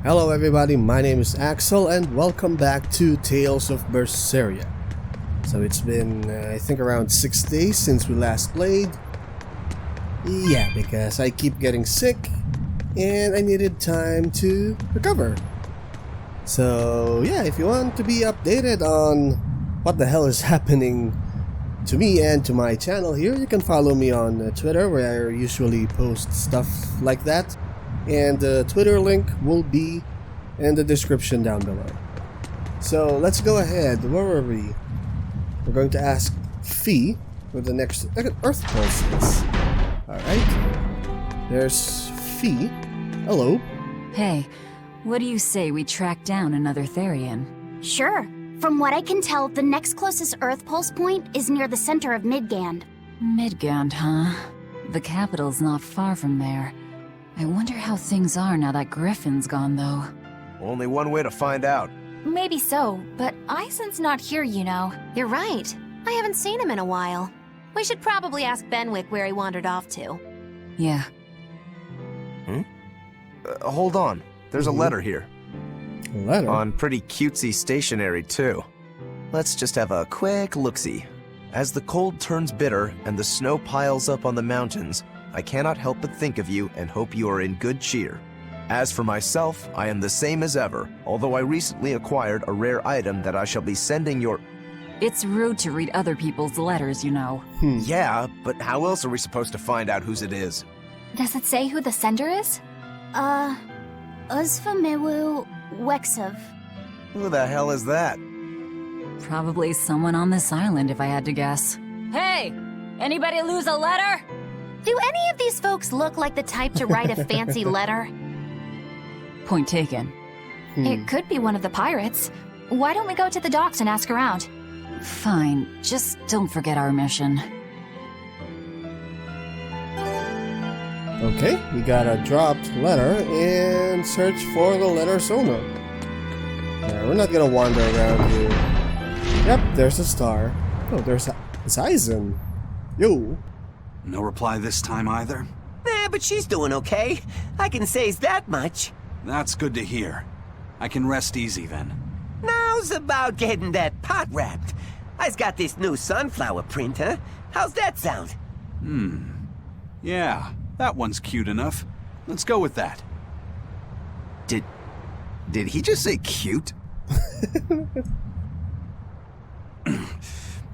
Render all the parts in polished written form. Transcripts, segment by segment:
Hello everybody, my name is Axel and welcome back to Tales of Berseria. So it's been, I think around 6 days since we last played. Yeah, because I keep getting sick and I needed time to recover. So yeah, if you want to be updated on what the hell is happening to me and to my channel here, you can follow me on Twitter, where I usually post stuff like that. And the Twitter link will be in the description down below. So let's go ahead. Where were we? We're going to ask Fee where the next Earth Pulse is. Alright. There's Fee. Hello. Hey, what do you say we track down another Therian? Sure. From what I can tell, the next closest Earth Pulse point is near the center of Midgand. Midgand, huh? The capital's not far from there. I wonder how things are now that Griffin's gone, though. Only one way to find out. Maybe so, but Isen's not here, you know. You're right. I haven't seen him in a while. We should probably ask Benwick where he wandered off to. Yeah. Hold on. There's a letter here. A letter? On pretty cutesy stationery, too. Let's just have a quick look-see. As the cold turns bitter and the snow piles up on the mountains, I cannot help but think of you and hope you are in good cheer. As for myself, I am the same as ever, although I recently acquired a rare item that I shall be sending your... It's rude to read other people's letters, you know. Yeah, but how else are we supposed to find out whose it is? Does it say who the sender is? Uzfamewu Wexov. Who the hell is that? Probably someone on this island, if I had to guess. Hey! Anybody lose a letter? Do any of these folks look like the type to write a fancy letter? Point taken. It could be one of the pirates. Why don't we go to the docks and ask around? Fine, just don't forget our mission. Okay, we got a dropped letter and search for the letter's owner. Yeah, we're not gonna wander around here. Yep, there's a star. Oh, it's Eisen. Yo. No reply this time either? But she's doing okay. I can say that much. That's good to hear. I can rest easy then. Now's about getting that pot wrapped. I's got this new sunflower printer. How's that sound? Yeah, that one's cute enough. Let's go with that. Did he just say cute?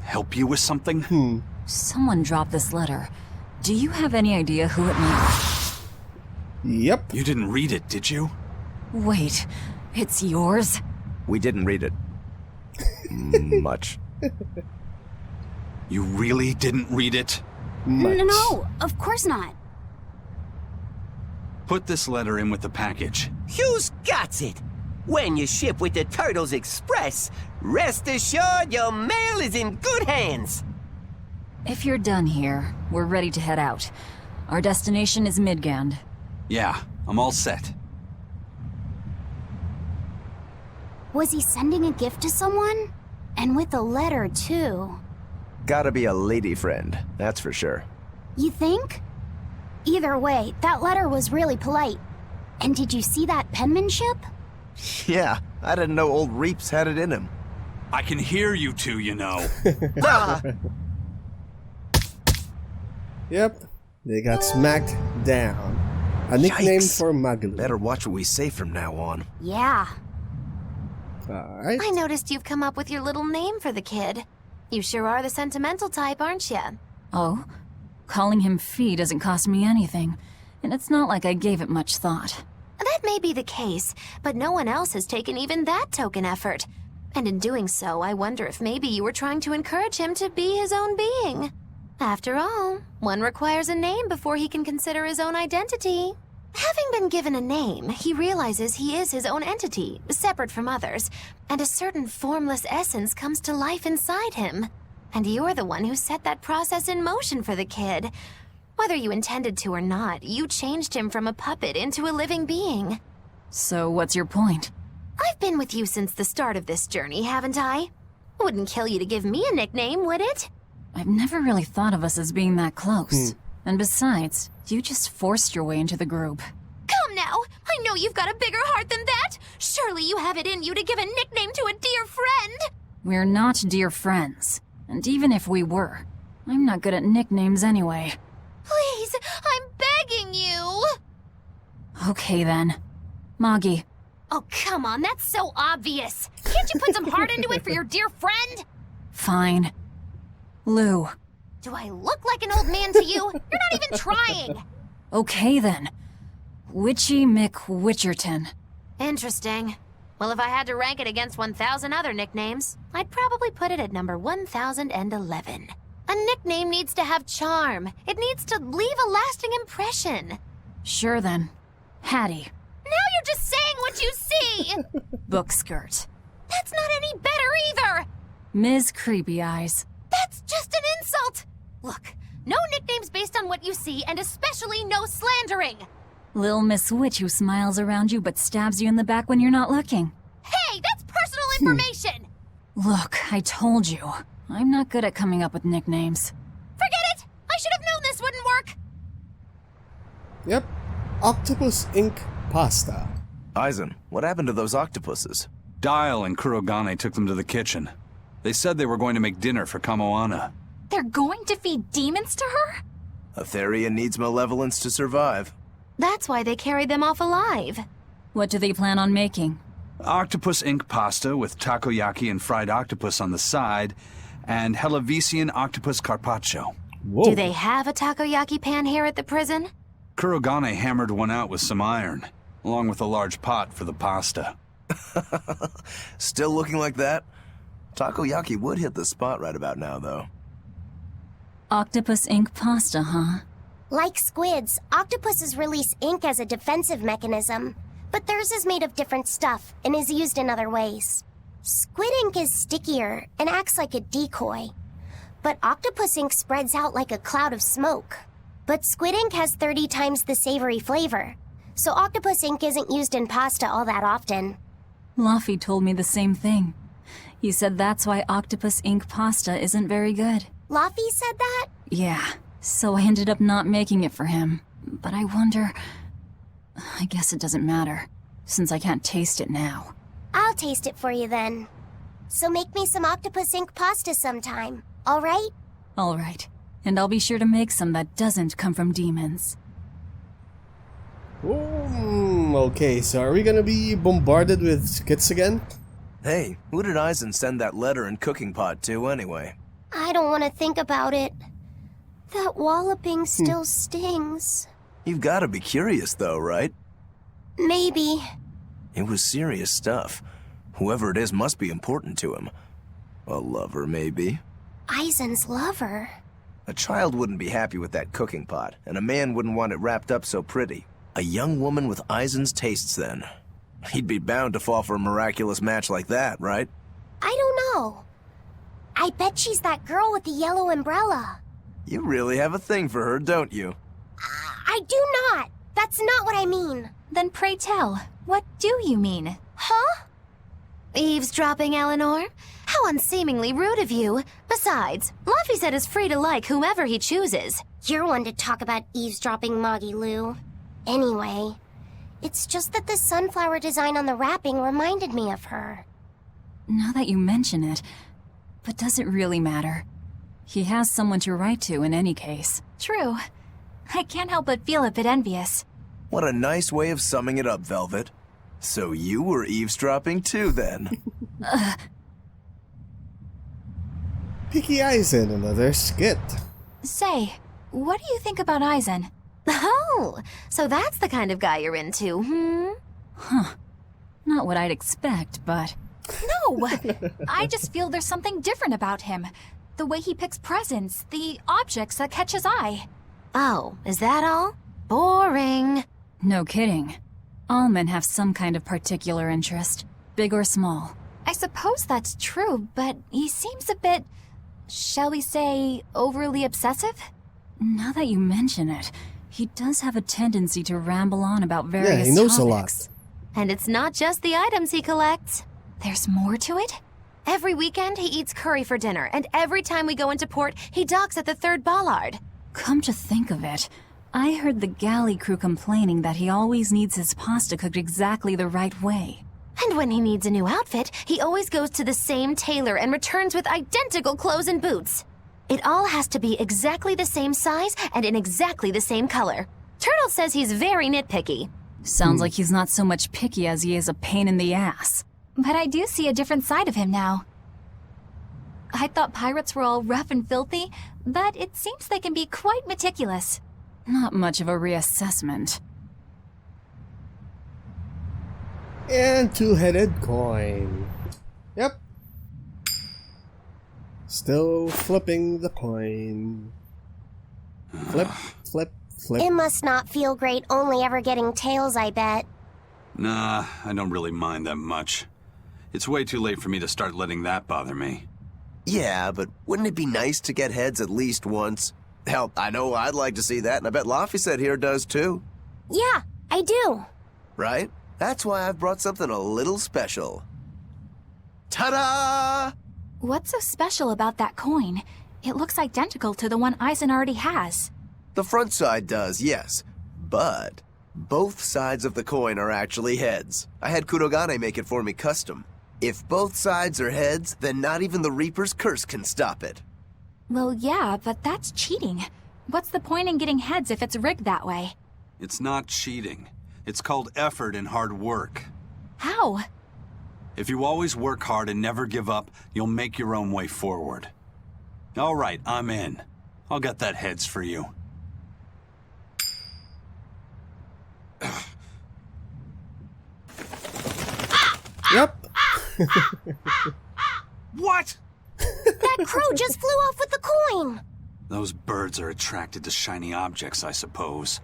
Help you with something? Someone dropped this letter. Do you have any idea who it might Yep. You didn't read it, did you? be? Wait, it's yours? We didn't read it. Much. You really didn't read it? Much. No, of course not. Put this letter in with the package. Who's got it? When you ship with the Turtles Express, rest assured your mail is in good hands. If you're done here, we're ready to head out. Our destination is Midgand. Yeah, I'm all set. Was he sending a gift to someone? And with a letter, too. Gotta be a lady friend, that's for sure. You think? Either way, that letter was really polite. And did you see that penmanship? Yeah, I didn't know old Reeps had it in him. I can hear you two, you know. Yep. They got smacked down. A nickname Yikes. for Magalu. Better watch what we say from now on. Yeah. Alright. I noticed you've come up with your little name for the kid. You sure are the sentimental type, aren't you? Oh? Calling him Fee doesn't cost me anything, and it's not like I gave it much thought. That may be the case, but no one else has taken even that token effort. And in doing so, I wonder if maybe you were trying to encourage him to be his own being. After all, one requires a name before he can consider his own identity. Having been given a name, he realizes he is his own entity, separate from others, and a certain formless essence comes to life inside him. And you're the one who set that process in motion for the kid. Whether you intended to or not, you changed him from a puppet into a living being. So what's your point? I've been with you since the start of this journey, haven't I? Wouldn't kill you to give me a nickname, would it? I've never really thought of us as being that close. And besides, you just forced your way into the group. Come now! I know you've got a bigger heart than that! Surely you have it in you to give a nickname to a dear friend! We're not dear friends. And even if we were, I'm not good at nicknames anyway. Please, I'm begging you! Okay then. Moggy. Oh, come on, that's so obvious. Can't you put some heart into it for your dear friend? Fine. Lou. Do I look like an old man to you? You're not even trying. Okay then. Witchy McWitcherton. Interesting. Well, if I had to rank it against 1,000 other nicknames, I'd probably put it at number 1011. A nickname needs to have charm. It needs to leave a lasting impression. Sure then. Hattie. Now you're just saying what you see. Bookskirt. That's not any better either. Ms. Creepy Eyes. That's just an insult. Look, no nicknames based on what you see, and especially no slandering. Lil Miss Witch who smiles around you but stabs you in the back when you're not looking. Hey, that's personal information. Look, I told you. I'm not good at coming up with nicknames. Forget it. I should have known this wouldn't work. Yep. Octopus Ink Pasta. Aizen, what happened to those octopuses? Dial and Kurogane took them to the kitchen. They said they were going to make dinner for Kamoana. They're going to feed demons to her? A Therian needs malevolence to survive. That's why they carried them off alive. What do they plan on making? Octopus ink pasta with takoyaki and fried octopus on the side, and Hellavisian octopus carpaccio. Whoa. Do they have a takoyaki pan here at the prison? Kurogane hammered one out with some iron, along with a large pot for the pasta. Still looking like that? Takoyaki would hit the spot right about now, though. Octopus ink pasta, huh? Like squids, octopuses release ink as a defensive mechanism, but theirs is made of different stuff and is used in other ways. Squid ink is stickier and acts like a decoy, but octopus ink spreads out like a cloud of smoke. But squid ink has 30 times the savory flavor, so octopus ink isn't used in pasta all that often. Luffy told me the same thing. He said that's why octopus ink pasta isn't very good. Luffy said that? Yeah, so I ended up not making it for him. But I wonder... I guess it doesn't matter, since I can't taste it now. I'll taste it for you then. So make me some octopus ink pasta sometime, alright? Alright, and I'll be sure to make some that doesn't come from demons. Okay, so are we gonna be bombarded with skits again? Hey, who did Aizen send that letter and cooking pot to, anyway? I don't want to think about it. That walloping still stings. You've gotta be curious, though, right? Maybe. It was serious stuff. Whoever it is must be important to him. A lover, maybe? Aizen's lover. A child wouldn't be happy with that cooking pot, and a man wouldn't want it wrapped up so pretty. A young woman with Aizen's tastes, then. He'd be bound to fall for a miraculous match like that, right? I don't know. I bet she's that girl with the yellow umbrella. You really have a thing for her, don't you? I do not. That's not what I mean. Then pray tell, what do you mean? Huh? Eavesdropping, Eleanor? How unseemingly rude of you. Besides, Luffy said is free to like whomever he chooses. You're one to talk about eavesdropping, Moggy Lou. Anyway, it's just that the sunflower design on the wrapping reminded me of her. Now that you mention it, but does it really matter? He has someone to write to in any case. True. I can't help but feel a bit envious. What a nice way of summing it up, Velvet. So you were eavesdropping too, then? Picky Aizen, another skit. Say, what do you think about Aizen? Oh, so that's the kind of guy you're into, Huh. Not what I'd expect, but... No! I just feel there's something different about him. The way he picks presents, the objects that catch his eye. Oh, is that all? Boring. No kidding. All men have some kind of particular interest, big or small. I suppose that's true, but he seems a bit, shall we say, overly obsessive? Now that you mention it, he does have a tendency to ramble on about various Yeah, he knows topics. a lot. And it's not just the items he collects. There's more to it? Every weekend, he eats curry for dinner, and every time we go into port, he docks at the third bollard. Come to think of it, I heard the galley crew complaining that he always needs his pasta cooked exactly the right way. And when he needs a new outfit, he always goes to the same tailor and returns with identical clothes and boots. It all has to be exactly the same size and in exactly the same color. Turtle says he's very nitpicky. Sounds like he's not so much picky as he is a pain in the ass. But I do see a different side of him now. I thought pirates were all rough and filthy, but it seems they can be quite meticulous. Not much of a reassessment. And two-headed coin. Yep. Still flipping the coin. Flip, flip, flip. It must not feel great only ever getting tails, I bet. Nah, I don't really mind that much. It's way too late for me to start letting that bother me. Yeah, but wouldn't it be nice to get heads at least once? Hell, I know I'd like to see that, and I bet Laphicet here does too. Yeah, I do. Right? That's why I've brought something a little special. Ta-da! What's so special about that coin? It looks identical to the one Eisen already has. The front side does, yes. But both sides of the coin are actually heads. I had Kurogane make it for me custom. If both sides are heads, then not even the Reaper's curse can stop it. Well, yeah, but that's cheating. What's the point in getting heads if it's rigged that way? It's not cheating. It's called effort and hard work. How? If you always work hard and never give up, you'll make your own way forward. All right, I'm in. I'll get that heads for you. Yep. What? That crow just flew off with the coin. Those birds are attracted to shiny objects, I suppose.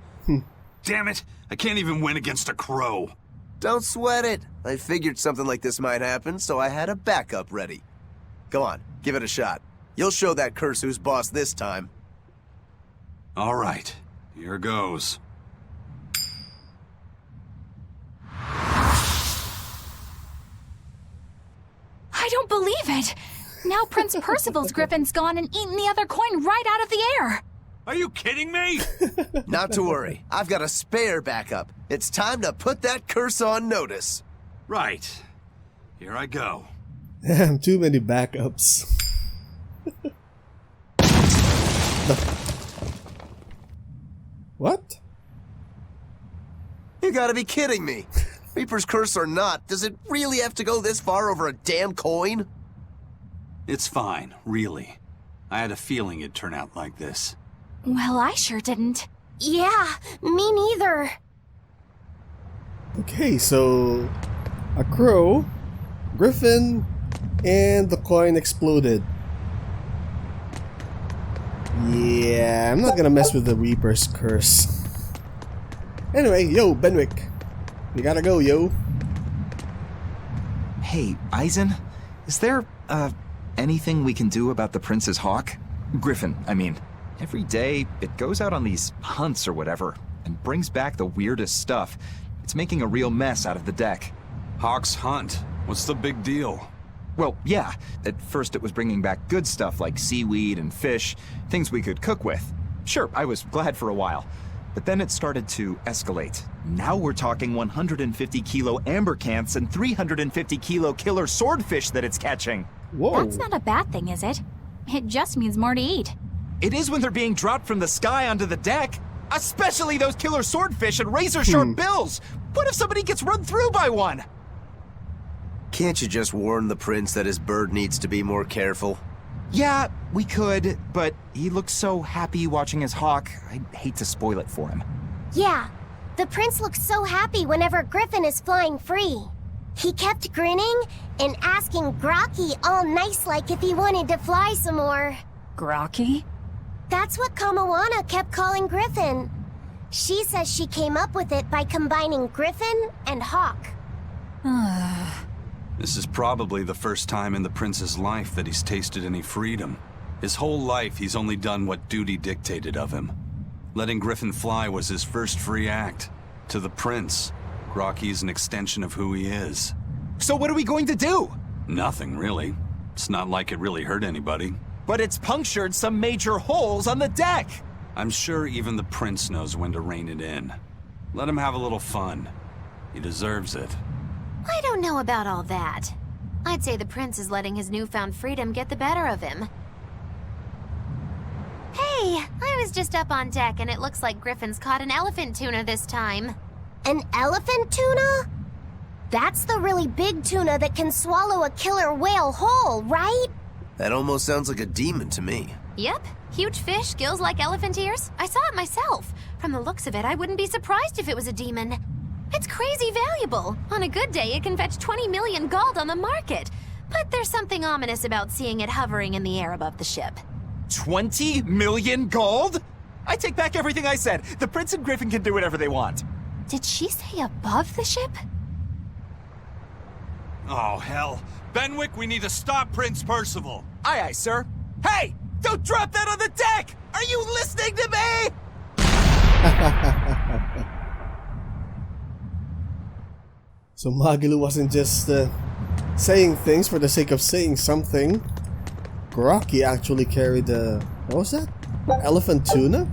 Damn it! I can't even win against a crow. Don't sweat it. I figured something like this might happen, so I had a backup ready. Go on, give it a shot. You'll show that curse who's boss this time. All right, here goes. I don't believe it! Now Prince Percival's griffin's gone and eaten the other coin right out of the air! Are you kidding me? Not to worry, I've got a spare backup. It's time to put that curse on notice. Right. Here I go. Damn, too many backups. What? You gotta be kidding me. Reaper's curse or not, does it really have to go this far over a damn coin? It's fine, really. I had a feeling it'd turn out like this. Well, I sure didn't. Yeah, me neither. Okay, so a crow, griffin, and the coin exploded. Yeah, I'm not gonna mess with the Reaper's curse. Anyway, yo, Benwick. You gotta go, yo. Hey, Eisen, is there, anything we can do about the Prince's hawk? Griffin, I mean. Every day, it goes out on these hunts or whatever, and brings back the weirdest stuff. It's making a real mess out of the deck. Hawk's hunt. What's the big deal? Well, yeah, at first it was bringing back good stuff like seaweed and fish, things we could cook with. Sure, I was glad for a while. But then it started to escalate. Now we're talking 150 kilo amber cants and 350 kilo killer swordfish that it's catching. Whoa. That's not a bad thing, is it? It just means more to eat. It is when they're being dropped from the sky onto the deck. Especially those killer swordfish and razor-sharp bills. What if somebody gets run through by one? Can't you just warn the prince that his bird needs to be more careful? Yeah, we could, but he looks so happy watching his hawk, I'd hate to spoil it for him. Yeah, the prince looks so happy whenever Griffin is flying free. He kept grinning and asking Grocky all nice-like if he wanted to fly some more. Grocky? That's what Kamawana kept calling Griffin. She says she came up with it by combining Griffin and Hawk. This is probably the first time in the prince's life that he's tasted any freedom. His whole life, he's only done what duty dictated of him. Letting Griffin fly was his first free act. To the prince, Grocky's an extension of who he is. So what are we going to do? Nothing, really. It's not like it really hurt anybody. But it's punctured some major holes on the deck. I'm sure even the prince knows when to rein it in. Let him have a little fun. He deserves it. I don't know about all that. I'd say the prince is letting his newfound freedom get the better of him. Hey, I was just up on deck and it looks like Griffin's caught an elephant tuna this time. An elephant tuna? That's the really big tuna that can swallow a killer whale whole, right? That almost sounds like a demon to me. Yep, huge fish, gills like elephant ears. I saw it myself. From the looks of it, I wouldn't be surprised if it was a demon. It's crazy valuable. On a good day, it can fetch 20 million gold on the market. But there's something ominous about seeing it hovering in the air above the ship. 20 million gold? I take back everything I said. The prince and Griffin can do whatever they want. Did she say above the ship? Oh, hell. Benwick, we need to stop Prince Percival. Aye, aye, sir. Hey! Don't drop that on the deck! Are you listening to me? So Magilu wasn't just saying things for the sake of saying something. Grokky actually carried a... what was that? Elephant tuna?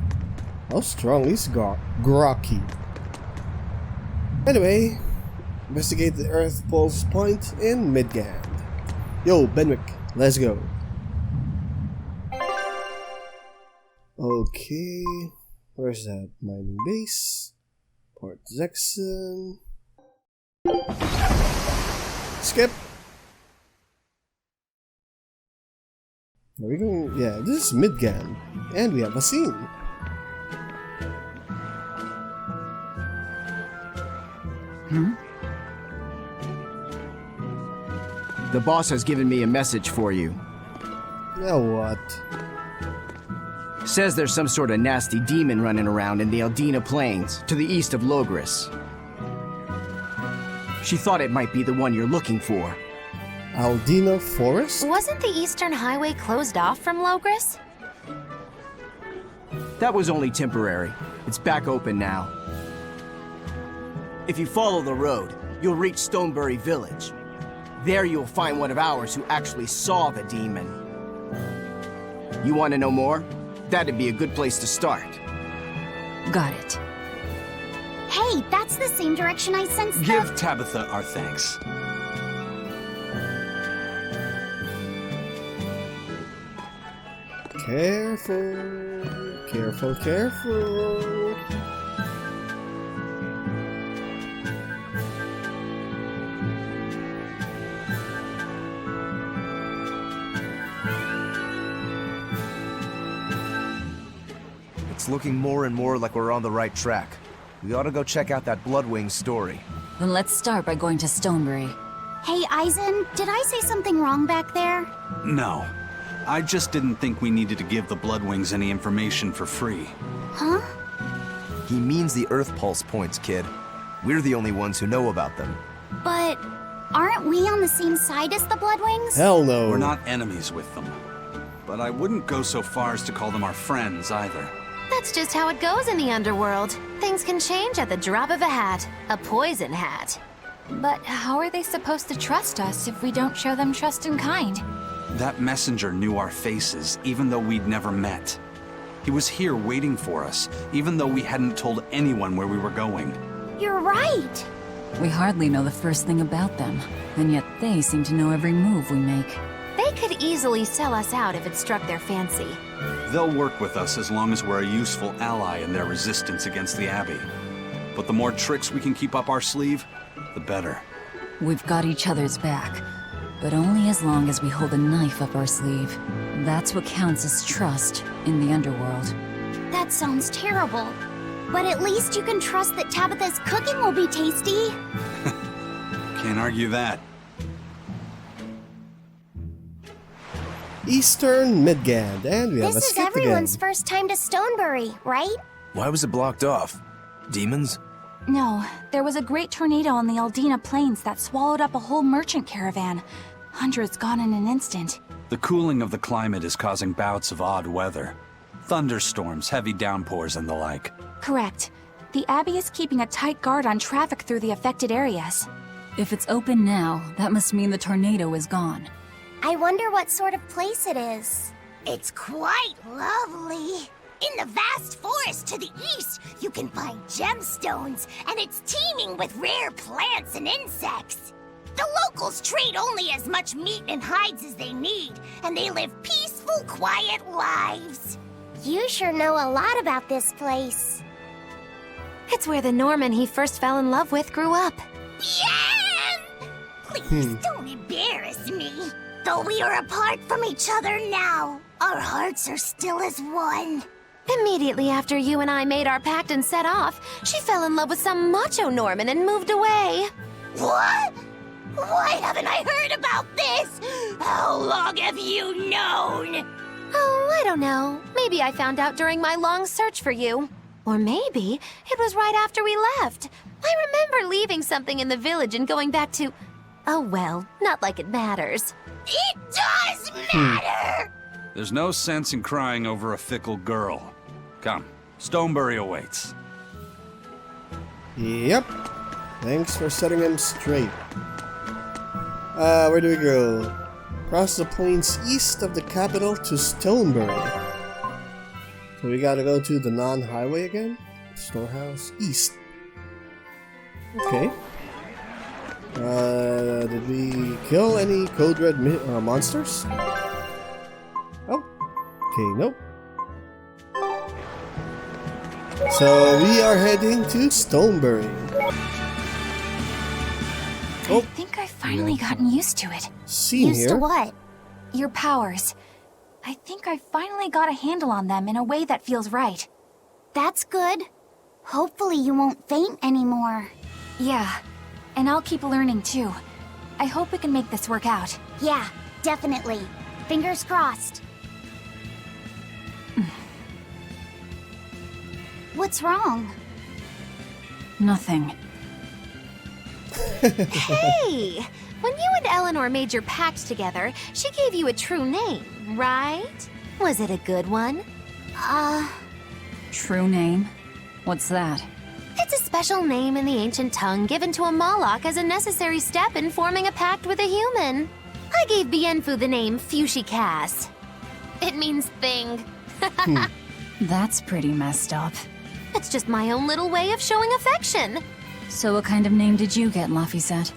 How strong is Grokky? Anyway, investigate the Earth Pulse Point in Midgand. Yo, Benwick, let's go. Okay, where's that? Mining base. Port Zexon. Skip. Are we going? Yeah, this is Midgand, and we have a scene. The boss has given me a message for you. Now what? Says there's some sort of nasty demon running around in the Aldina Plains, to the east of Logris. She thought it might be the one you're looking for. Aldina Forest? Wasn't the Eastern Highway closed off from Logris? That was only temporary. It's back open now. If you follow the road, you'll reach Stonebury Village. There you'll find one of ours who actually saw the demon. You want to know more? That'd be a good place to start. Got it. Hey, that's the same direction I sensed Give Tabitha our thanks. Careful, careful, careful. It's looking more and more like we're on the right track. We ought to go check out that Bloodwing story. Then let's start by going to Stonebury. Hey, Eisen, did I say something wrong back there? No. I just didn't think we needed to give the Bloodwings any information for free. Huh? He means the Earth Pulse points, kid. We're the only ones who know about them. But aren't we on the same side as the Bloodwings? Hell no. We're not enemies with them. But I wouldn't go so far as to call them our friends either. That's just how it goes in the underworld. Things can change at the drop of a hat. A poison hat. But how are they supposed to trust us if we don't show them trust in kind? That messenger knew our faces, even though we'd never met. He was here waiting for us, even though we hadn't told anyone where we were going. You're right. We hardly know the first thing about them, and yet they seem to know every move we make. They could easily sell us out if it struck their fancy. They'll work with us as long as we're a useful ally in their resistance against the Abbey. But the more tricks we can keep up our sleeve, the better. We've got each other's back, but only as long as we hold a knife up our sleeve. That's what counts as trust in the underworld. That sounds terrible. But at least you can trust that Tabitha's cooking will be tasty. Can't argue that. Eastern Midgand, and we have a This is skip everyone's again. first time to Stonebury, right? Why was it blocked off? Demons? No, there was a great tornado on the Aldina Plains that swallowed up a whole merchant caravan. Hundreds gone in an instant. The cooling of the climate is causing bouts of odd weather. Thunderstorms, heavy downpours, and the like. Correct. The Abbey is keeping a tight guard on traffic through the affected areas. If it's open now, that must mean the tornado is gone. I wonder what sort of place it is. It's quite lovely. In the vast forest to the east, you can find gemstones, and it's teeming with rare plants and insects. The locals trade only as much meat and hides as they need, and they live peaceful, quiet lives. You sure know a lot about this place. It's where the Norman he first fell in love with grew up. Yeah! Please don't embarrass me. Though we are apart from each other now, our hearts are still as one. Immediately after you and I made our pact and set off, she fell in love with some macho Norman and moved away. What? Why haven't I heard about this? How long have you known? Oh, I don't know. Maybe I found out during my long search for you. Or maybe it was right after we left. I remember leaving something in the village and going back to... Oh well, not like it matters. It does matter! There's no sense in crying over a fickle girl. Come, Stonebury awaits. Yep. Thanks for setting him straight. Where do we go? Cross the plains east of the capital to Stonebury. So we gotta go to the non-highway again? Storehouse east. Okay. Did we kill any Code Red monsters? Oh. Okay, nope. So we are heading to Stonebury. I think I've finally gotten used to it. Scene Used here. to what? Your powers. I think I finally got a handle on them in a way that feels right. That's good. Hopefully you won't faint anymore. Yeah, and I'll keep learning too. I hope we can make this work out. Yeah, definitely. Fingers crossed. What's wrong? Nothing. Hey! When you and Eleanor made your pact together, she gave you a true name, right? Was it a good one? True name? What's that? It's a special name in the ancient tongue given to a Moloch as a necessary step in forming a pact with a human. I gave Bienfu the name Fushi Cass. It means thing. That's pretty messed up. It's just my own little way of showing affection. So what kind of name did you get, Laphicet?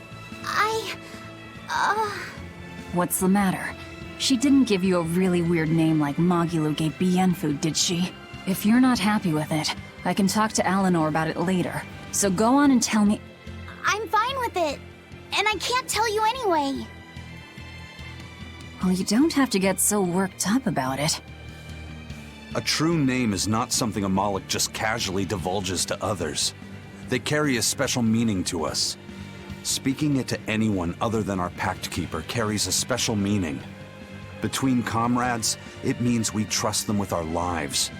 What's the matter? She didn't give you a really weird name like Magilou gave Bienfu, did she? If you're not happy with it, I can talk to Eleanor about it later. So go on and tell me... I'm fine with it. And I can't tell you anyway. Well, you don't have to get so worked up about it. A true name is not something a Moloch just casually divulges to others. They carry a special meaning to us. Speaking it to anyone other than our Pact Keeper carries a special meaning. Between comrades, it means we trust them with our lives.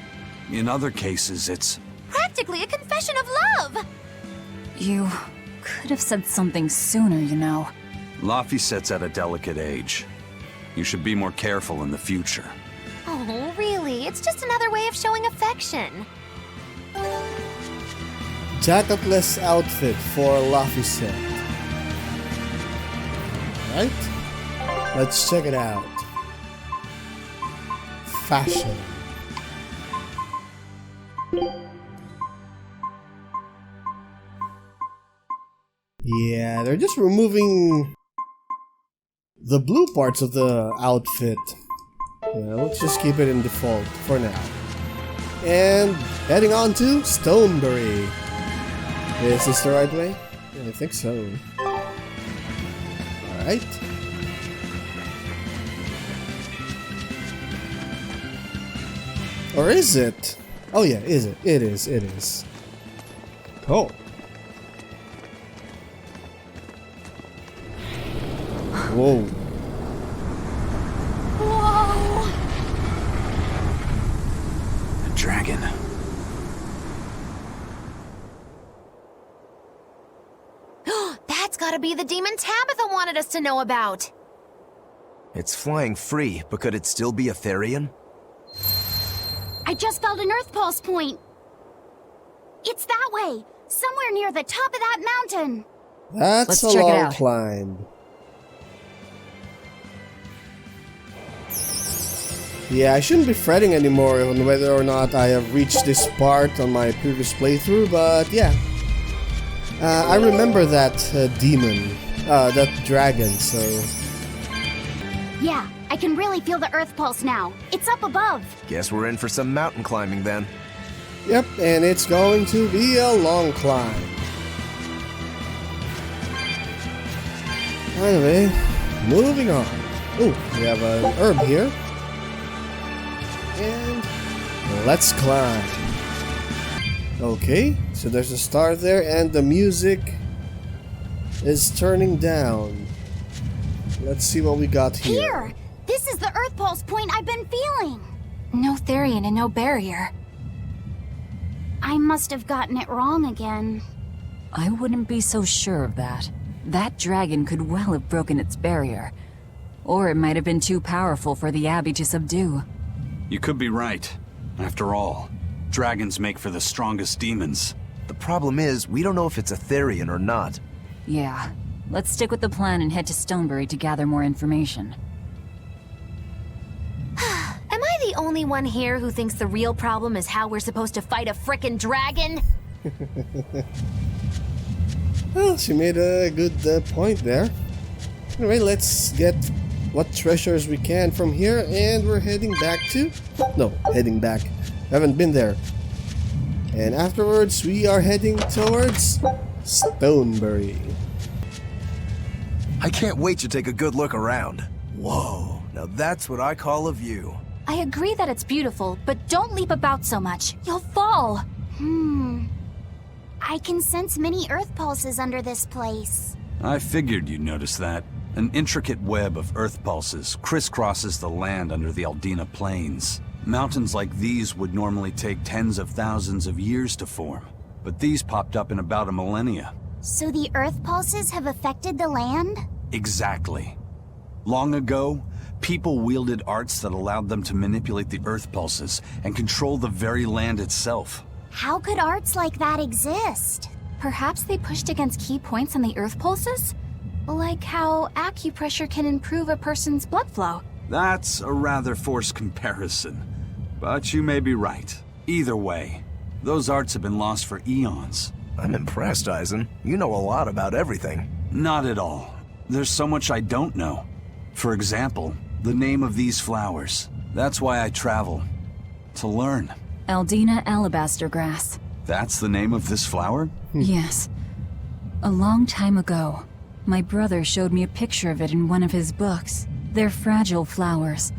In other cases, it's... Practically a confession of love! You could have said something sooner, you know. Laphicet's at a delicate age. You should be more careful in the future. Oh, really? It's just another way of showing affection. Jacketless outfit for Laphicet. Right? Let's check it out. Fashion. Yeah, they're just removing the blue parts of the outfit. Yeah, let's just keep it in default for now. And heading on to Stonebury. Is this the right way? Yeah, I think so. Alright. Or is it? Oh yeah, is it? It is. Oh. Whoa. Whoa! A dragon. That's gotta be the demon Tabitha wanted us to know about. It's flying free, but could it still be a Therian? I just felt an Earth Pulse point. It's that way, somewhere near the top of that mountain. That's Let's a check it long out. climb. Yeah, I shouldn't be fretting anymore on whether or not I have reached this part on my previous playthrough, but yeah. I remember that demon, that dragon, so... Yeah, I can really feel the earth pulse now. It's up above. Guess we're in for some mountain climbing then. Yep, and it's going to be a long climb. Anyway, moving on. Oh, we have an herb here. And let's climb. Okay, so there's a star there and the music is turning down. Let's see what we got here. Here! This is the earth pulse point I've been feeling. No Therian and no barrier. I must have gotten it wrong again. I wouldn't be so sure of that. That dragon could well have broken its barrier. Or it might have been too powerful for the Abbey to subdue. You could be right. After all, dragons make for the strongest demons. The problem is, we don't know if it's a Therian or not. Yeah. Let's stick with the plan and head to Stonebury to gather more information. Am I the only one here who thinks the real problem is how we're supposed to fight a frickin' dragon? Well, she made a good point there. Anyway, let's get what treasures we can from here, and we're heading back to... No, heading back. Haven't been there. And afterwards, we are heading towards Stonebury. I can't wait to take a good look around. Whoa, now that's what I call a view. I agree that it's beautiful, but don't leap about so much. You'll fall. I can sense many earth pulses under this place. I figured you'd notice that. An intricate web of earth pulses crisscrosses the land under the Aldina Plains. Mountains like these would normally take tens of thousands of years to form, but these popped up in about a millennia. So the earth pulses have affected the land? Exactly. Long ago, people wielded arts that allowed them to manipulate the earth pulses and control the very land itself. How could arts like that exist? Perhaps they pushed against key points on the earth pulses? Like how acupressure can improve a person's blood flow. That's a rather forced comparison, but you may be right. Either way, those arts have been lost for eons. I'm impressed, Eisen. You know a lot about everything. Not at all. There's so much I don't know. For example, the name of these flowers. That's why I travel. To learn. Aldina alabaster grass. That's the name of this flower? Yes. A long time ago, my brother showed me a picture of it in one of his books. They're fragile flowers.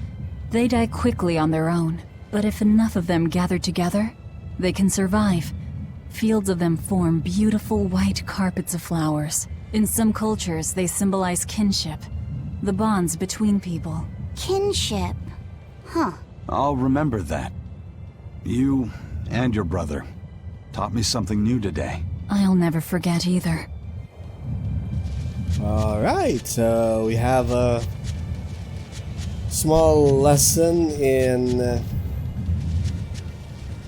They die quickly on their own, but if enough of them gather together, they can survive. Fields of them form beautiful white carpets of flowers. In some cultures, they symbolize kinship, the bonds between people. Kinship. Huh. I'll remember that. You and your brother taught me something new today. I'll never forget either. Alright, so we have a small lesson in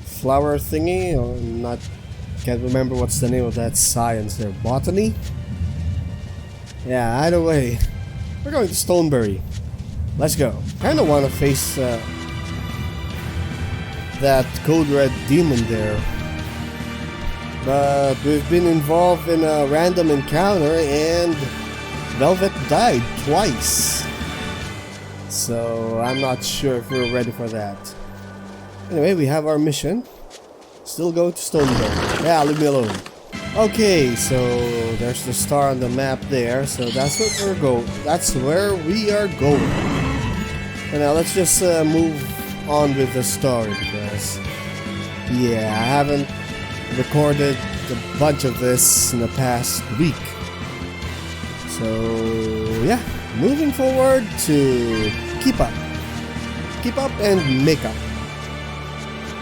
flower thingy, or not, can't remember what's the name of that science there, botany? Yeah, either way, we're going to Stonebury. Let's go. Kinda wanna face that Code Red demon there. But we've been involved in a random encounter and Velvet died twice. So I'm not sure if we're ready for that. Anyway, we have our mission. Still go to Stonebury. Yeah, leave me alone. Okay, so there's the star on the map there. So that's what we're going. That's where we are going. And now let's just move on with the story because yeah, I haven't recorded a bunch of this in the past week. So yeah, moving forward to keep up and make up.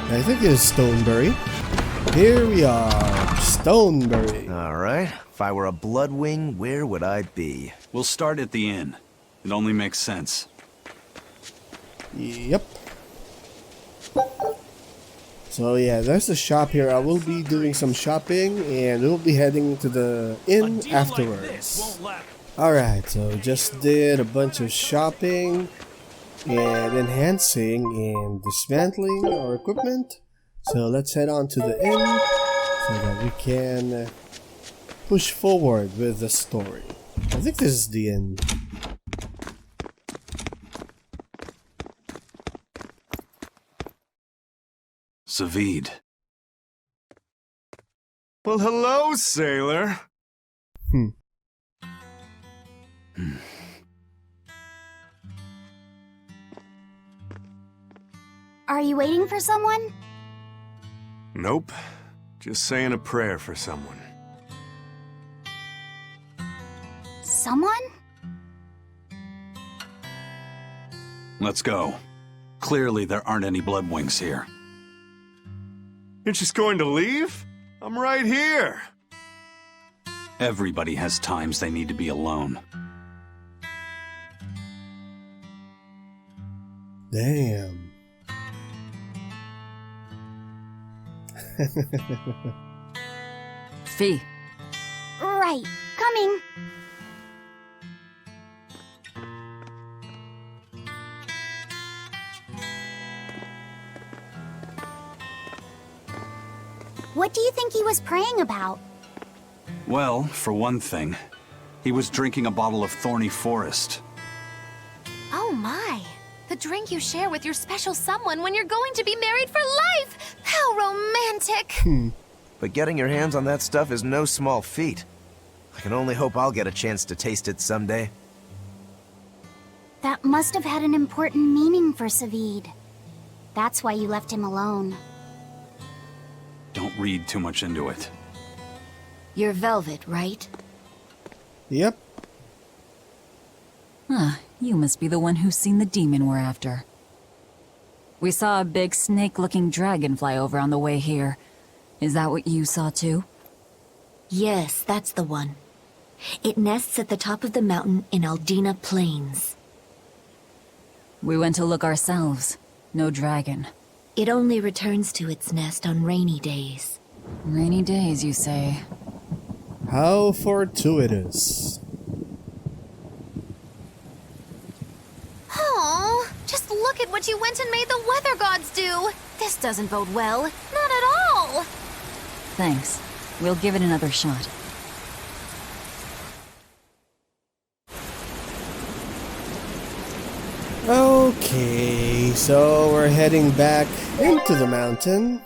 I think it's Stonebury. Here we are, Stonebury. Alright, if I were a Bloodwing, where would I be? We'll start at the inn. It only makes sense. Yep. So yeah, there's a shop here. I will be doing some shopping and we'll be heading to the inn afterwards. Alright, so just did a bunch of shopping. and enhancing and dismantling our equipment. So let's head on to the inn so that we can push forward with the story. I think this is the inn. Savid. Well, hello, sailor. Are you waiting for someone? Nope. Just saying a prayer for someone. Someone? Let's go. Clearly there aren't any Bloodwings here. You're just going to leave? I'm right here. Everybody has times they need to be alone. Damn. Fee. Right. Coming. What do you think he was praying about? Well, for one thing, he was drinking a bottle of Thorny Forest. Oh my. The drink you share with your special someone when you're going to be married for life! How romantic! But getting your hands on that stuff is no small feat. I can only hope I'll get a chance to taste it someday. That must have had an important meaning for Savid. That's why you left him alone. Don't read too much into it. You're Velvet, right? Yep. You must be the one who's seen the demon we're after. We saw a big snake-looking dragon fly over on the way here. Is that what you saw too? Yes, that's the one. It nests at the top of the mountain in Aldina Plains. We went to look ourselves. No dragon. It only returns to its nest on rainy days. Rainy days, you say? How fortuitous. Oh, just look at what you went and made the weather gods do. This doesn't bode well. Not at all. Thanks. We'll give it another shot. Okay, so we're heading back into the mountain.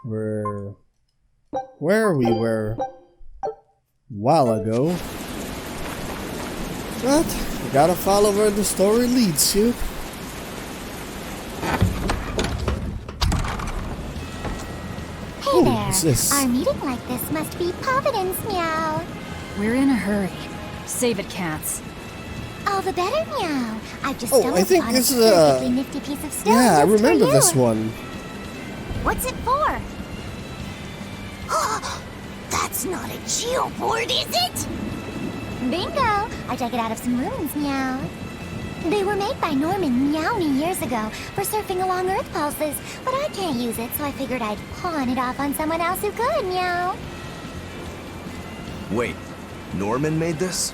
We're where we were a while ago. But you gotta follow where the story leads you. Hey there. What's this? Our meeting like this must be Providence, meow. We're in a hurry. Save it, cats. All the better, meow. I've just Oh, stumbled I think upon this a is a... perfectly nifty piece of stone Yeah, I just for remember you. this one. What's it for? That's not a geoboard, is it? Bingo! I dug it out of some ruins, meow. They were made by Norman Meowny years ago for surfing along Earth pulses, but I can't use it, so I figured I'd pawn it off on someone else who could, meow. Wait, Norman made this?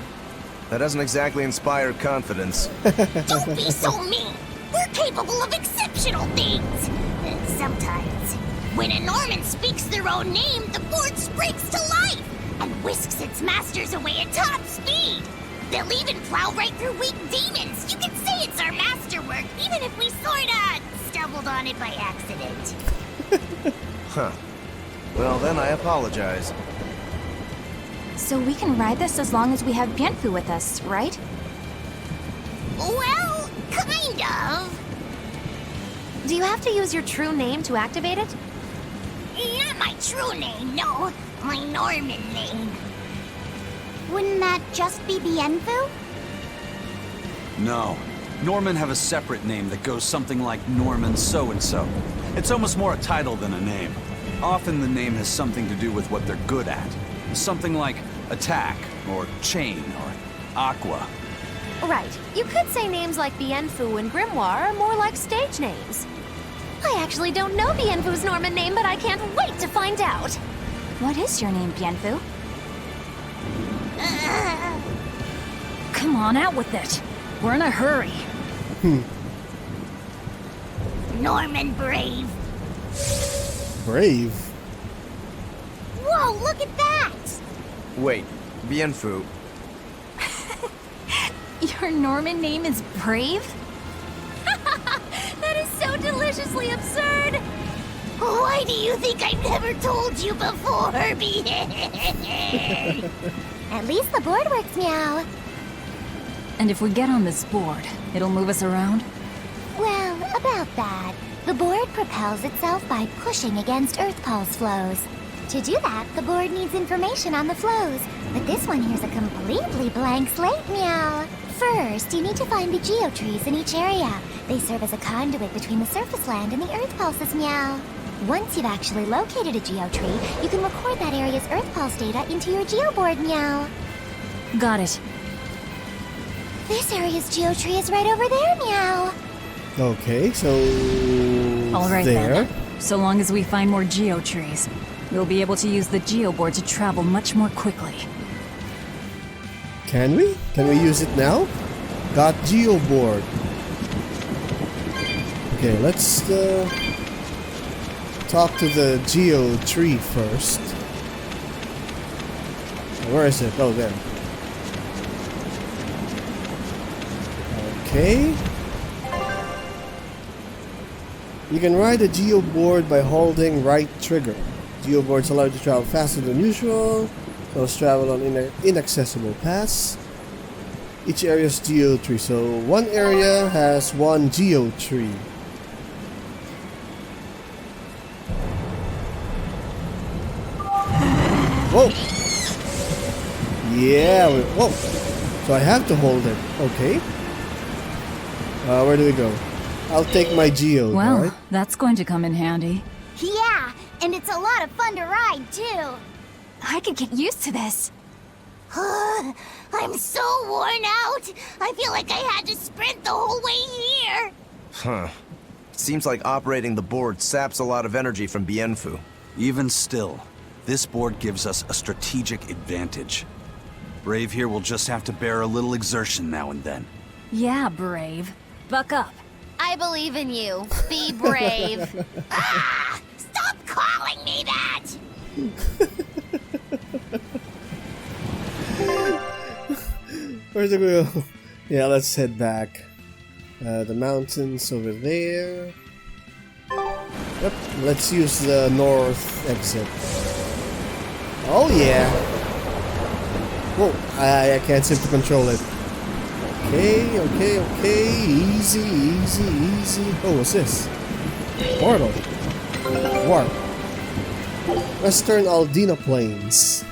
That doesn't exactly inspire confidence. Don't be so mean! We're capable of exceptional things! Sometimes. When a Norman speaks their own name, the board springs to life and whisks its masters away at top speed. They'll even plow right through weak demons. You can say it's our masterwork, even if we sorta stumbled on it by accident. Huh. Well, then I apologize. So we can ride this as long as we have Bienfu with us, right? Well, kind of. Do you have to use your true name to activate it? Not my true name, no. My Norman name. Wouldn't that just be Bienfu? No. Norman have a separate name that goes something like Norman so-and-so. It's almost more a title than a name. Often the name has something to do with what they're good at. Something like attack, or chain, or aqua. Right. You could say names like Bienfu and Grimoire are more like stage names. I actually don't know Bienfu's Norman name, but I can't wait to find out. What is your name, Bienfu? Come on, out with it. We're in a hurry. Norman Brave. Brave? Whoa, look at that! Wait, Bien Phu. Your Norman name is Brave? That is so deliciously absurd! Why do you think I've never told you before, Bien? At least the board works, Meow. And if we get on this board, it'll move us around? Well, about that. The board propels itself by pushing against Earth Pulse flows. To do that, the board needs information on the flows. But this one here's a completely blank slate, Meow. First, you need to find the geotrees in each area. They serve as a conduit between the surface land and the Earth Pulses, Meow. Once you've actually located a geotree, you can record that area's Earth Pulse data into your geoboard, Meow. Got it. This area's geotree is right over there, Meow. Okay, so... All right there. then. So long as we find more geotrees, we'll be able to use the geoboard to travel much more quickly. Can we? Can we use it now? Got geoboard. Okay, let's talk to the geo tree first. Where is it? Oh, there. Okay. You can ride a geoboard by holding right trigger. Geoboards allow you to travel faster than usual. So let's travel on inaccessible paths. Each area's geotree. So one area has one geotree. Whoa! Yeah, whoa! So I have to hold it. Okay. Where do we go? I'll take my geo. Well, right? that's going to come in handy. Yeah, and it's a lot of fun to ride, too. I could get used to this. I'm so worn out. I feel like I had to sprint the whole way here. Huh. Seems like operating the board saps a lot of energy from Bien Phu. Even still, this board gives us a strategic advantage. Brave here will just have to bear a little exertion now and then. Yeah, Brave. Buck up. I believe in you. Be brave. Stop calling me that! Where's it go? Yeah, let's head back. The mountains over there. Yep, let's use the north exit. Oh yeah! Whoa, I can't seem to control it. Okay. Easy. Oh, what's this? Portal. Warp. Western Aldina Plains.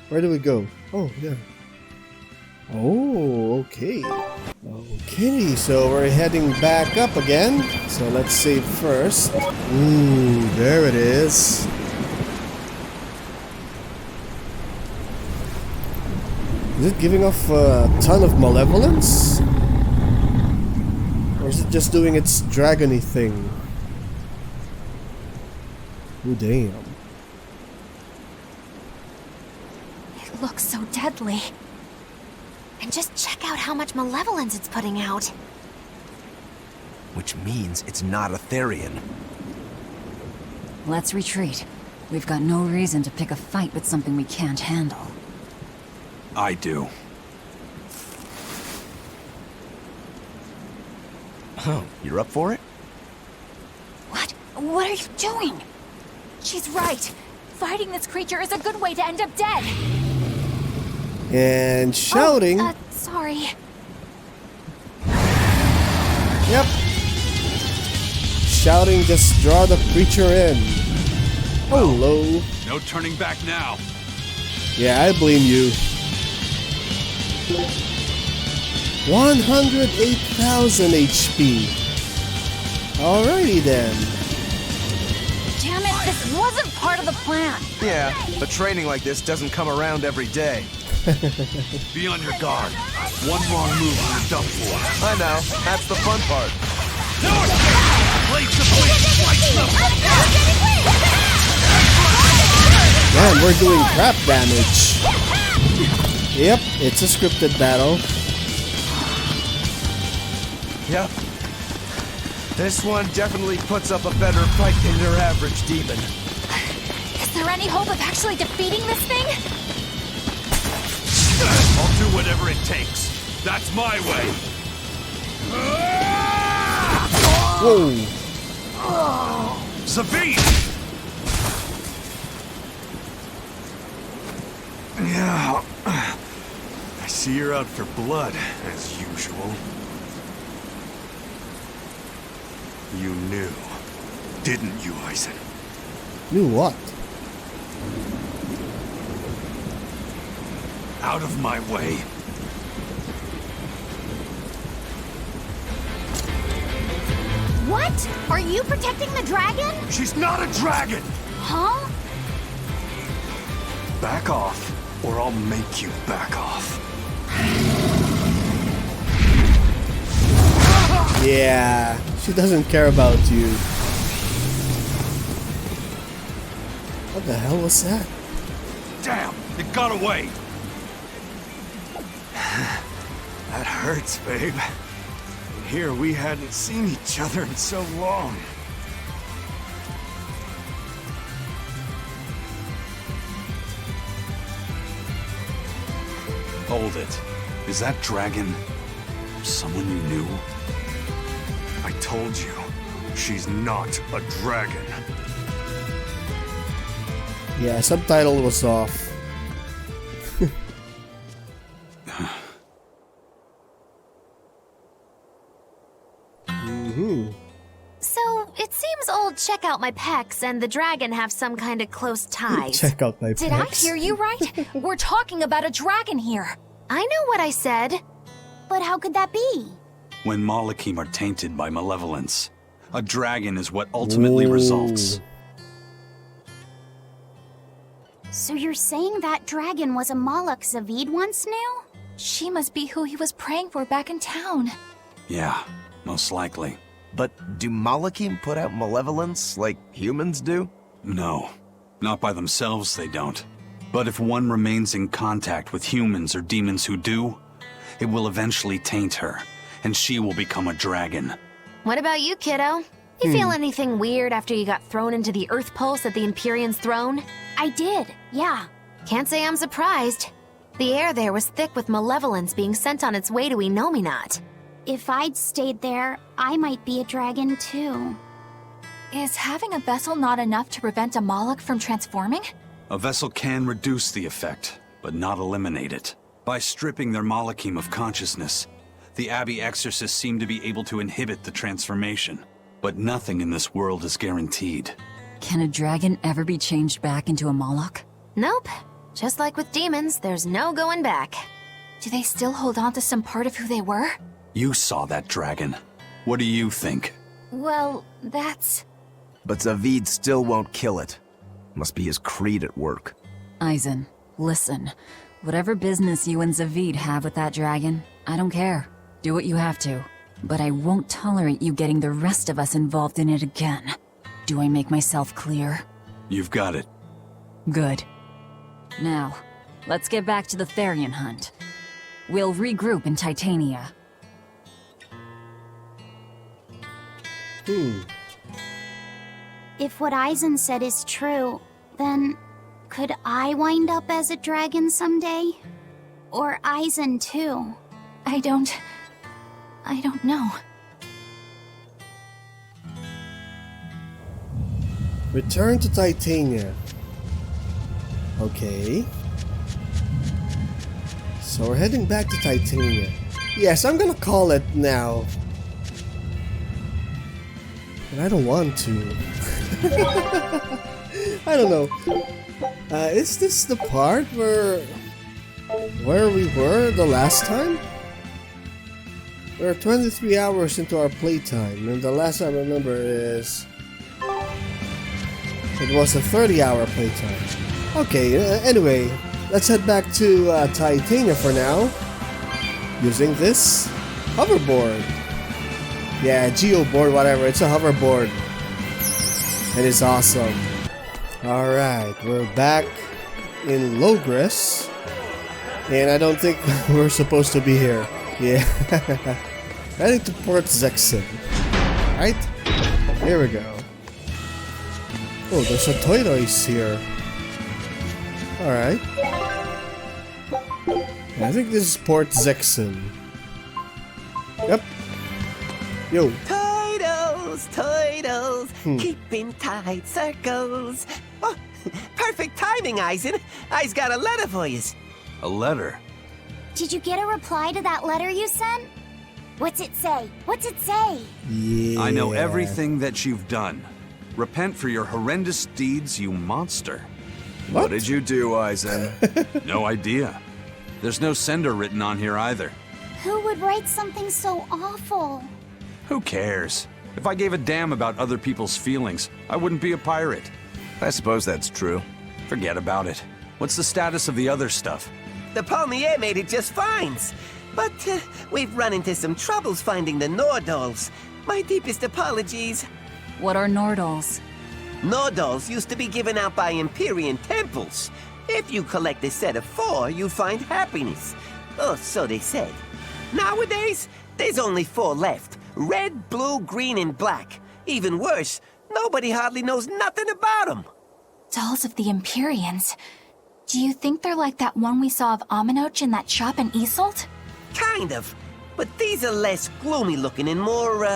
Where do we go? Oh, yeah. Oh, okay. Okay, so we're heading back up again. So let's save first. Ooh, there it is. Is it giving off a ton of malevolence? Or is it just doing its dragony thing? Ooh, damn. It looks so deadly. And just check out how much malevolence it's putting out. Which means it's not Etherian. Let's retreat. We've got no reason to pick a fight with something we can't handle. I do. Oh, you're up for it? What? What are you doing? She's right. Fighting this creature is a good way to end up dead. And shouting. Sorry. Yep. Shouting just draw the creature in. Hello. No turning back now. Yeah, I blame you. 108,000 HP. Alrighty then. Damn it, this wasn't part of the plan. Yeah, but training like this doesn't come around every day. Be on your guard. One wrong move and you're done for. I know, that's the fun part. Man, we're doing crap damage. Yep, it's a scripted battle. Yep. This one definitely puts up a better fight than your average demon. Is there any hope of actually defeating this thing? I'll do whatever it takes. That's my way. Whoa! Zavid! Yeah. I see you're out for blood, as usual. You knew, didn't you, Eisen? Knew what? Out of my way. What? Are you protecting the dragon? She's not a dragon! Huh? Back off, or I'll make you back off. Yeah, she doesn't care about you. What the hell was that? Damn, it got away! That hurts, babe. Here we hadn't seen each other in so long. Hold it. Is that dragon someone you knew? I told you, she's not a dragon. Yeah, subtitle was off. So, it seems old Check Out My Pecs and the dragon have some kind of close ties. Check out my Did I pecs. hear you right? We're talking about a dragon here. I know what I said. But how could that be? When Malakhim are tainted by malevolence, a dragon is what ultimately Ooh. results. So you're saying that dragon was a Malak Zavid once knew? She must be who he was praying for back in town. Yeah, most likely. But do Malakhim put out malevolence like humans do? No, not by themselves they don't. But if one remains in contact with humans or demons who do, it will eventually taint her, and she will become a dragon. What about you, kiddo? You feel anything weird after you got thrown into the Earth Pulse at the Empyrean's throne? I did, yeah. Can't say I'm surprised. The air there was thick with malevolence being sent on its way to Enominat. If I'd stayed there, I might be a dragon too. Is having a vessel not enough to prevent a Moloch from transforming? A vessel can reduce the effect, but not eliminate it. By stripping their Malakhim of consciousness, the Abbey exorcists seem to be able to inhibit the transformation. But nothing in this world is guaranteed. Can a dragon ever be changed back into a Moloch? Nope. Just like with demons, there's no going back. Do they still hold on to some part of who they were? You saw that dragon. What do you think? Well, that's... But Zavid still won't kill it. Must be his creed at work. Eisen, listen. Whatever business you and Zavid have with that dragon, I don't care. Do what you have to. But I won't tolerate you getting the rest of us involved in it again. Do I make myself clear? You've got it. Good. Now, let's get back to the Therian hunt. We'll regroup in Titania. If what Eisen said is true, then could I wind up as a dragon someday? Or Eisen too? I don't know. Return to Titania. Okay. So we're heading back to Titania. Yes, I'm gonna call it now. But I don't want to. I don't know. Is this the part where we were the last time? We're 23 hours into our playtime, and the last I remember is it was a 30-hour playtime. Okay, anyway, let's head back to Titania for now, using this hoverboard. Yeah, geoboard, whatever, it's a hoverboard. It is awesome. Alright, we're back in Logres, and I don't think we're supposed to be here. Yeah. Heading to Port Zexin. Right? Here we go. Oh, there's a toy noise here. Alright. I think this is Port Zexin. Yep. Yo. Turtles, keep in tight circles. Oh, perfect timing, Eisen. I's got a letter for yous. A letter? Did you get a reply to that letter you sent? What's it say? What's it say? Yeah. I know everything that you've done. Repent for your horrendous deeds, you monster. What did you do, Eisen? No idea. There's no sender written on here either. Who would write something so awful? Who cares? If I gave a damn about other people's feelings, I wouldn't be a pirate. I suppose that's true. Forget about it. What's the status of the other stuff? The Palmier made it just fine. But we've run into some troubles finding the Nordals. My deepest apologies. What are Nordals? Nordals used to be given out by Empyrean temples. If you collect a set of 4, you find happiness. Oh, so they said. Nowadays, there's only 4 left. Red, blue, green, and black. Even worse, nobody hardly knows nothing about them. Dolls of the Empyreans. Do you think they're like that one we saw of Aminoch in that shop in Isolt? Kind of. But these are less gloomy looking and more,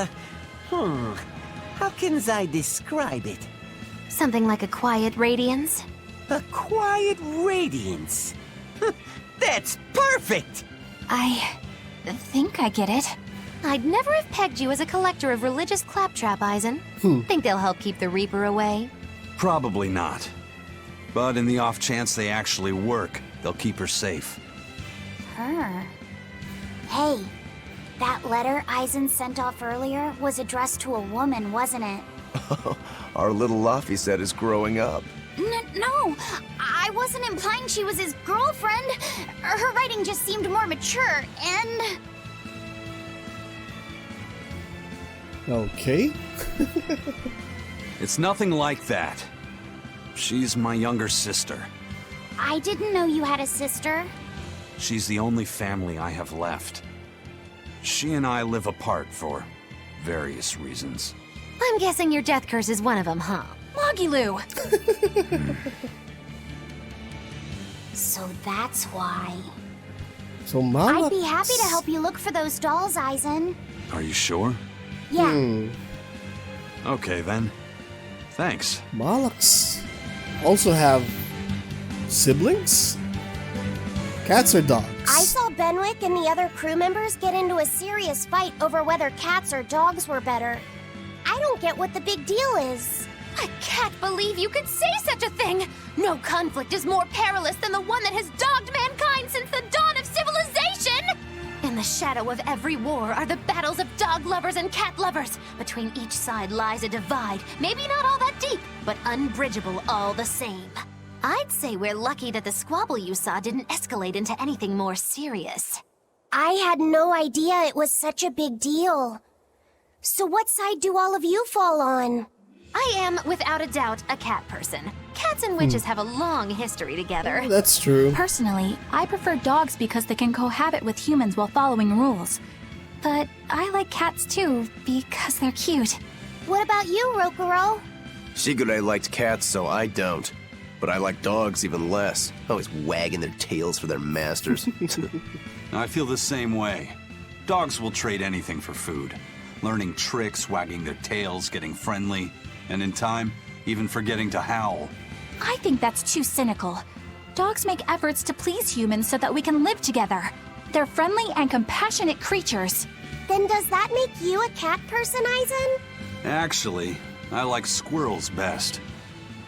how can I describe it? Something like a quiet radiance? A quiet radiance. That's perfect! I think I get it. I'd never have pegged you as a collector of religious claptrap, Eisen. Think they'll help keep the Reaper away? Probably not. But in the off chance they actually work, they'll keep her safe. Her? Hey, that letter Eisen sent off earlier was addressed to a woman, wasn't it? Our little Laffy set is growing up. No, I wasn't implying she was his girlfriend. Her writing just seemed more mature, and... Okay. It's nothing like that. She's my younger sister. I didn't know you had a sister. She's the only family I have left. She and I live apart for various reasons. I'm guessing your death curse is one of them, huh? Mogiloo! So that's why. So Malak... I'd be happy to help you look for those dolls, Eisen. Are you sure? Yeah. Okay then. Thanks. Malaks also have siblings? Cats or dogs? I saw Benwick and the other crew members get into a serious fight over whether cats or dogs were better. I don't get what the big deal is. I can't believe you could say such a thing! No conflict is more perilous than the one that has dogged mankind since the dawn of civilization! In the shadow of every war are the battles of dog lovers and cat lovers. Between each side lies a divide, maybe not all that deep, but unbridgeable all the same. I'd say we're lucky that the squabble you saw didn't escalate into anything more serious. I had no idea it was such a big deal. So what side do all of you fall on? I am, without a doubt, a cat person. Cats and witches have a long history together. That's true. Personally, I prefer dogs because they can cohabit with humans while following rules. But I like cats too, because they're cute. What about you, Rokuro? Shigure liked cats, so I don't. But I like dogs even less. Always wagging their tails for their masters. I feel the same way. Dogs will trade anything for food. Learning tricks, wagging their tails, getting friendly, and in time, even forgetting to howl. I think that's too cynical. Dogs make efforts to please humans so that we can live together. They're friendly and compassionate creatures. Then does that make you a cat person, Eisen? Actually, I like squirrels best.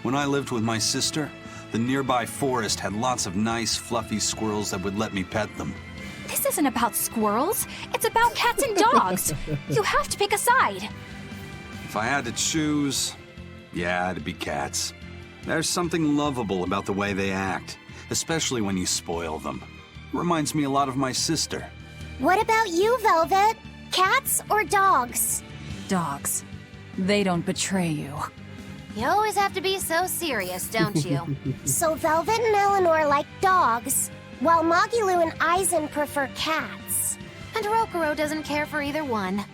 When I lived with my sister, the nearby forest had lots of nice, fluffy squirrels that would let me pet them. This isn't about squirrels. It's about cats and dogs. You have to pick a side. If I had to choose, yeah, it'd be cats. There's something lovable about the way they act, especially when you spoil them. Reminds me a lot of my sister. What about you, Velvet? Cats or dogs? Dogs. They don't betray you. You always have to be so serious, don't you? So Velvet and Eleanor like dogs, while Mogiloo and Eisen prefer cats. And Rokuro doesn't care for either one.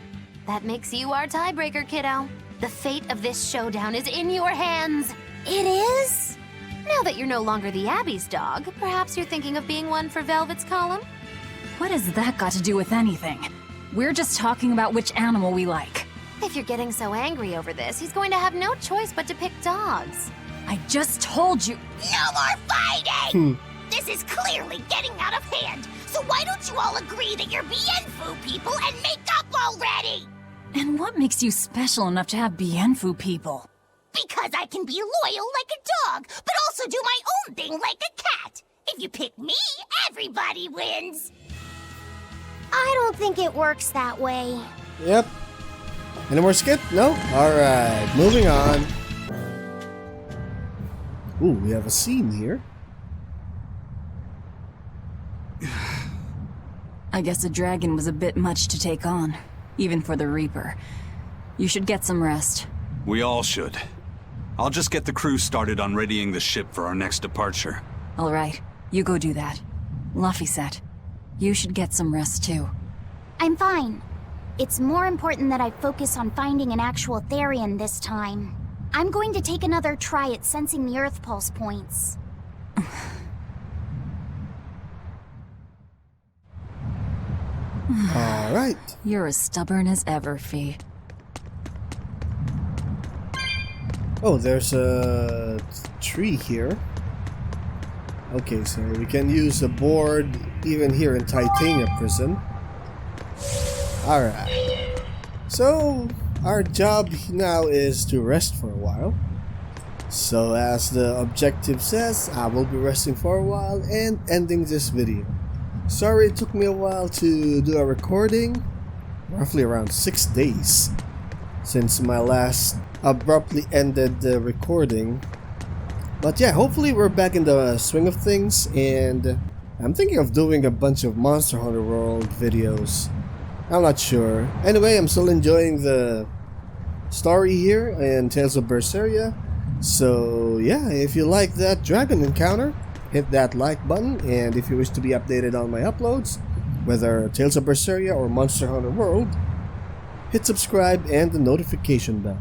That makes you our tiebreaker, kiddo. The fate of this showdown is in your hands. It is? Now that you're no longer the Abbey's dog, perhaps you're thinking of being one for Velvet's column? What has that got to do with anything? We're just talking about which animal we like. If you're getting so angry over this, he's going to have no choice but to pick dogs. I just told you. No more fighting! This is clearly getting out of hand. So why don't you all agree that you're Bienfu people and make up already? And what makes you special enough to have Bienfu people? Because I can be loyal like a dog, but also do my own thing like a cat. If you pick me, everybody wins. I don't think it works that way. Yep. Any more skip? No? Alright, moving on. Ooh, we have a scene here. I guess a dragon was a bit much to take on, even for the Reaper. You should get some rest. We all should. I'll just get the crew started on readying the ship for our next departure. All right, you go do that. Laphicet, you should get some rest too. I'm fine. It's more important that I focus on finding an actual Therian this time. I'm going to take another try at sensing the Earth Pulse points. Alright. You're as stubborn as ever, Fee. Oh, there's a tree here. Okay, so we can use a board even here in Titania Prison. Alright. So, our job now is to rest for a while. So, as the objective says, I will be resting for a while and ending this video. Sorry it took me a while to do a recording. Roughly around 6 days since my last abruptly ended the recording. But yeah, hopefully we're back in the swing of things, and I'm thinking of doing a bunch of Monster Hunter World videos. I'm not sure. Anyway, I'm still enjoying the story here in Tales of Berseria. So yeah, if you like that dragon encounter, hit that like button, and if you wish to be updated on my uploads, whether Tales of Berseria or Monster Hunter World, hit subscribe and the notification bell.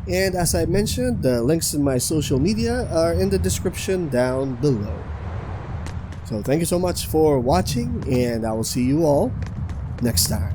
And as I mentioned, the links in my social media are in the description down below. So thank you so much for watching, and I will see you all next time.